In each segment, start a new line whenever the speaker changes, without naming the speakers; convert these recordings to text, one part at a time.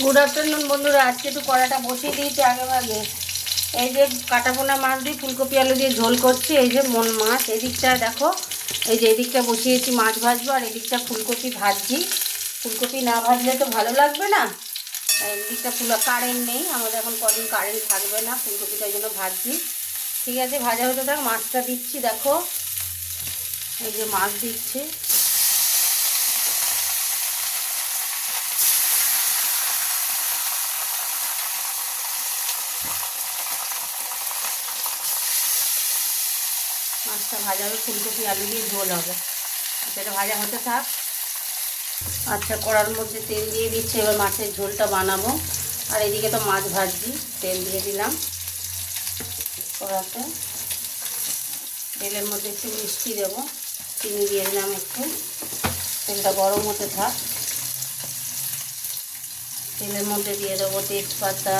Good afternoon বন্ধুরা। আজকে একটু কড়াটা বসিয়ে দিয়েছি আগে ভাগে। এই যে কাটাপোনা মাছ দিয়ে ফুলকপি আলু দিয়ে ঝোল করছি। এই যে মন মাছ এদিকটা দেখো, এই যে এদিকটা বসিয়েছি মাছ ভাজবো, আর এদিকটা ফুলকপি ভাজছি। ফুলকপি না ভাজলে তো ভালো লাগবে না। এদিকটা কারেন্ট নেই আমাদের, এখন কদিন কারেন্ট থাকবে না, ফুলকপিটা ওই জন্য ভাজছি। ঠিক আছে, ভাজা হতে থাক। মাছটা দিচ্ছি দেখো, এই যে মাছ দিচ্ছি। মাছটা ভাজা হবে, ফুলকপি আলু দিয়ে ঝোল হবে। সেটা ভাজা হতে থাক। আচ্ছা, কড়ার মধ্যে তেল দিয়ে দিচ্ছি, এবার মাছের ঝোলটা বানাবো। আর এদিকে তো মাছ ভাজছি, তেল দিয়ে দিলাম কড়াতে। তেলের মধ্যে একটু মিষ্টি দেবো, চিনি দিয়ে দিলাম একটু। তেলটা গরম হতে থাক। তেলের মধ্যে দিয়ে দেবো তেজপাতা,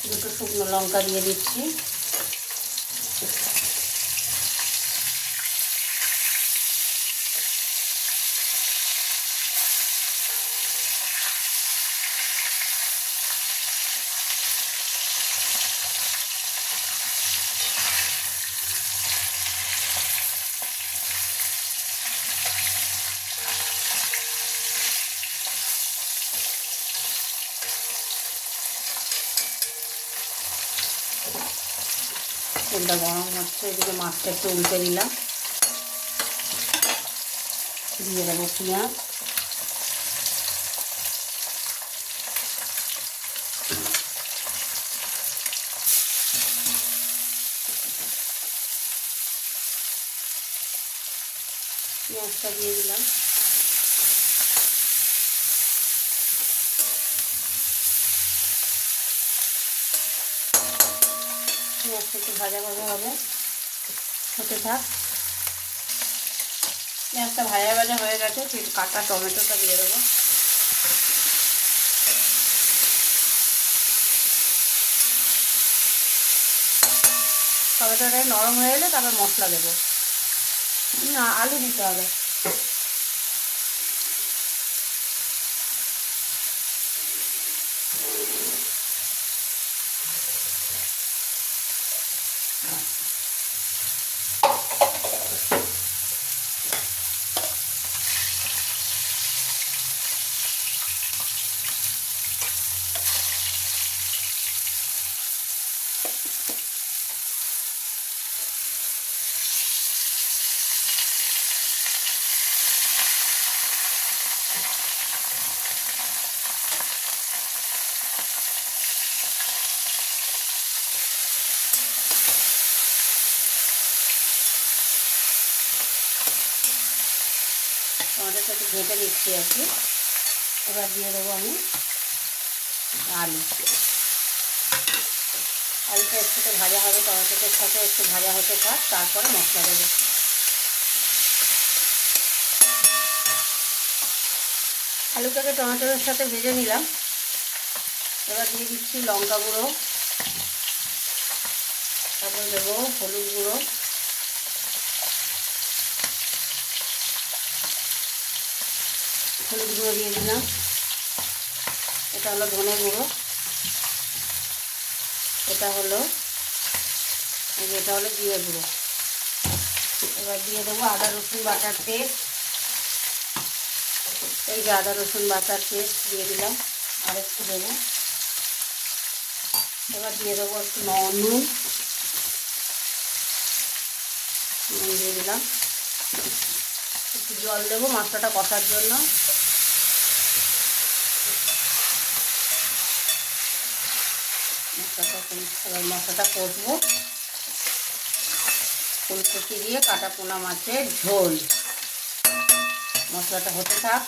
দুটো শুকনো লঙ্কা দিয়ে দিচ্ছি। তেলটা গরম হচ্ছে, এদিকে মাছটা একটু উল্টে দিলাম। দিয়ে দেবো পেঁয়াজ, পেঁয়াজটা দিয়ে দিলাম। পেঁয়াজটা একটু ভাজা ভাজা হবে, হতে থাক। পেঁয়াজটা ভাজা ভাজা হয়ে গেছে, ফির কাটা টমেটোটা দিয়ে দেবো। টমেটোটা নরম হয়ে গেলে তারপর মশলা দেবো। না, আলু দিতে হবে। টমেটোটা একটু ঘেঁটে দিচ্ছি আর কি। এবার দিয়ে দেবো আমি আলু। আলুটা একটু ভাজা হবে, টমেটোটার সাথে একটু ভাজা হতে থাক, তারপরে মশলা দেবো। আলুটাকে টমেটোর সাথে ভেজে নিলাম। এবার দিয়ে দিচ্ছি লঙ্কা গুঁড়ো, তারপরে দেবো হলুদ গুঁড়ো, হলুদ গুঁড়ো দিয়ে দিলাম। এটা হলো ধনে গুঁড়ো, এটা হলো এটা হলো জিরে গুঁড়ো। এবার দিয়ে দেবো আদা রসুন বাটার পেস্ট। এই যে আদা রসুন বাটার পেস্ট দিয়ে দিলাম, আর একটু দেবো। এবার দিয়ে দেবো একটু নুন দিয়ে দিলাম। একটু জল দেবো মশলাটা কষার জন্য। এবার মশলাটা কষবো। ফুলকপি দিয়ে কাটা পোনা মাছের ঝোল। মশলাটা হতে থাক।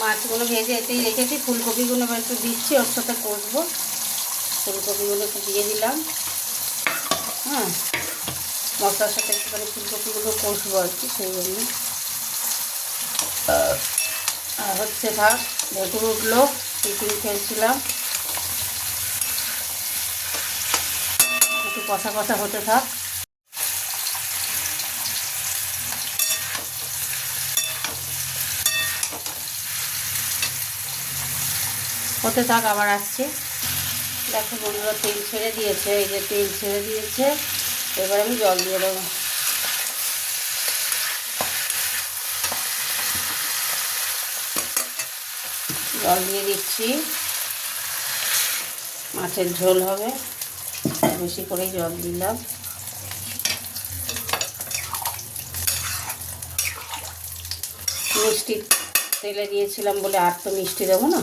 মাছগুলো ভেজে এতেই রেখেছি, ফুলকপিগুলো এবার একটু দিচ্ছি, ওর সাথে কষবো। ফুলকপিগুলো একটু দিয়ে দিলাম। হ্যাঁ, মশলার সাথে একটুখানি ফুলকপিগুলো কষবো আর কি, সেই জন্য। হচ্ছে থাক, ভেতর উঠলো, টিফিন খেয়েছিলাম। একটু কষা কষা হতে থাক। হতে থাক, আবার আসছে। দেখো বন্ধুরা তেল ছেড়ে দিয়েছে, এই যে তেল ছেড়ে দিয়েছে। এবার আমি জল দিয়ে দেবো। জল দিয়ে দিচ্ছি, মাছের ঝোল হবে, বেশি করেই জল দিলাম। মিষ্টি তেলে দিয়েছিলাম বলে আর তো মিষ্টি দেবো না।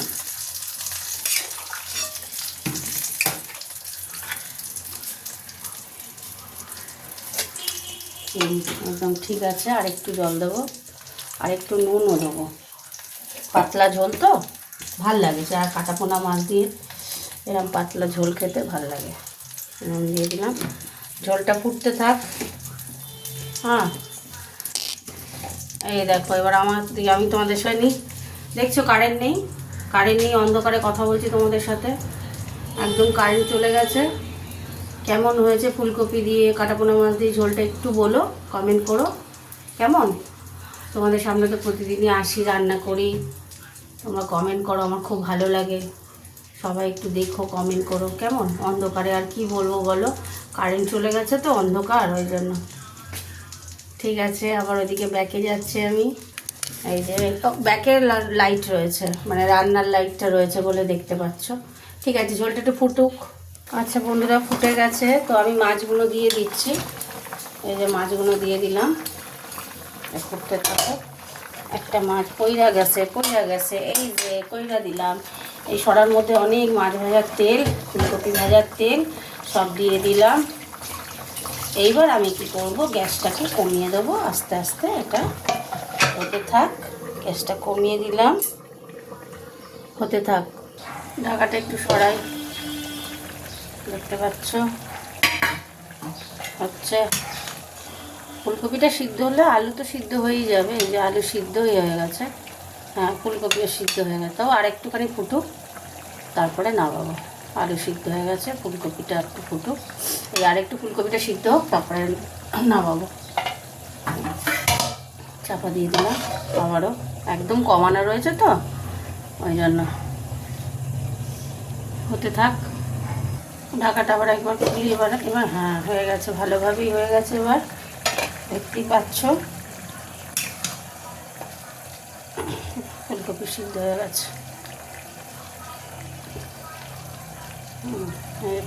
একদম ঠিক আছে, আর একটু জল দেবো, আর একটু নুনও দেবো। পাতলা ঝোল তো ভাল লাগে, আর কাটা পোনা মাছ দিয়ে এরকম পাতলা ঝোল খেতে ভাল লাগে। নুন দিয়ে দিলাম, ঝোলটা ফুটতে থাক। হ্যাঁ, এই দেখো এবার আমি তোমাদের সাথে দেখছো কারেন্ট নেই, অন্ধকারে কথা বলছি তোমাদের সাথে। একদম কারেন্ট চলে গেছে। কেমন হয়েছে ফুলকপি দিয়ে কাটা পোনা মাছ দিয়ে ঝোলটা একটু বলো, কমেন্ট করো কেমন। তোমাদের সামনে তো প্রতিদিনই আসি, রান্না করি, তোমরা কমেন্ট করো, আমার খুব ভালো লাগে। সবাই একটু দেখো, কমেন্ট করো কেমন। অন্ধকারে আর কি বলবো বলো, কারেন্ট চলে গেছে তো অন্ধকার, ওই জন্য। ঠিক আছে, আবার ওইদিকে ব্যাকে যাচ্ছে আমি। এই যে ব্যাকের লাইট রয়েছে, মানে রান্নার লাইটটা রয়েছে বলে দেখতে পাচ্ছ। ঠিক আছে, ঝোলটা একটু ফুটুক। আচ্ছা বন্ধুরা, ফুটে গেছে, তো আমি মাছগুলো দিয়ে দিচ্ছি। এই যে মাছগুলো দিয়ে দিলাম, ফুটতে থাকো। একটা মাছ কইরা গেছে, এই যে কইরা দিলাম। এই সরার মধ্যে অনেক মাছ ভাজার তেল, ফুলকপি ভাজার তেল সব দিয়ে দিলাম। এইবার আমি কি করব, গ্যাসটাকে কমিয়ে দেবো আস্তে আস্তে। এটা হতে থাক, গ্যাসটা কমিয়ে দিলাম, হতে থাক। ঢাকাটা একটু সরাই, দেখতে পাচ্ছ হচ্ছে। ফুলকপিটা সিদ্ধ হলে আলু তো সিদ্ধ হয়েই যাবে। এই যে আলু সিদ্ধই হয়ে গেছে। হ্যাঁ, ফুলকপিও সিদ্ধ হয়ে গেছে, তাও আর একটুখানি ফুটুক, তারপরে নামাবো। আলু সিদ্ধ হয়ে গেছে, ফুলকপিটা একটু ফুটুক, এই আর একটু ফুলকপিটা সিদ্ধ হোক, তারপরে নামাবো। চাপা দিয়ে দিলাম আবারও, একদম কমানো রয়েছে তো ওই জন্য। হতে থাক, ঢাকাটা আবার একবার খুলি। এবার হ্যাঁ হয়ে গেছে, ভালোভাবেই হয়ে গেছে। এবার দেখতেই পাচ্ছ ফুলকপি সিদ্ধ হয়ে গেছে।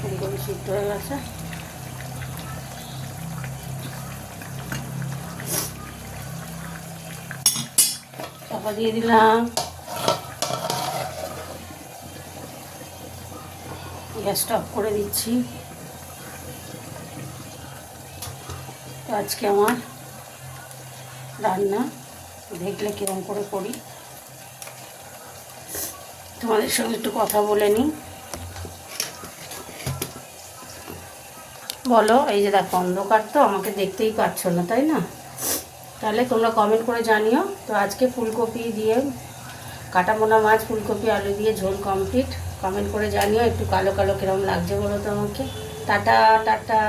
ফুলকপি সিদ্ধ হয়ে গেছে। চাপা দিয়ে দিলাম, গ্যাসটা অফ করে দিচ্ছি। তো আজকে আমার রান্না দেখলে কিরম করে করি, তোমাদের সঙ্গে একটু কথা বলে নিই। বলো, এই যে দেখো অন্ধকার তো, আমাকে দেখতেই পাচ্ছ না তাই না? তাহলে তোমরা কমেন্ট করে জানিও। তো আজকে ফুলকপি দিয়ে কাটা মোনা মাছ, ফুলকপি আলু দিয়ে ঝোল কমপ্লিট। কমেন্ট করে জানিও একটু কালো কালো কিরম লাগছে বলো তো আমাকে। Tata tata.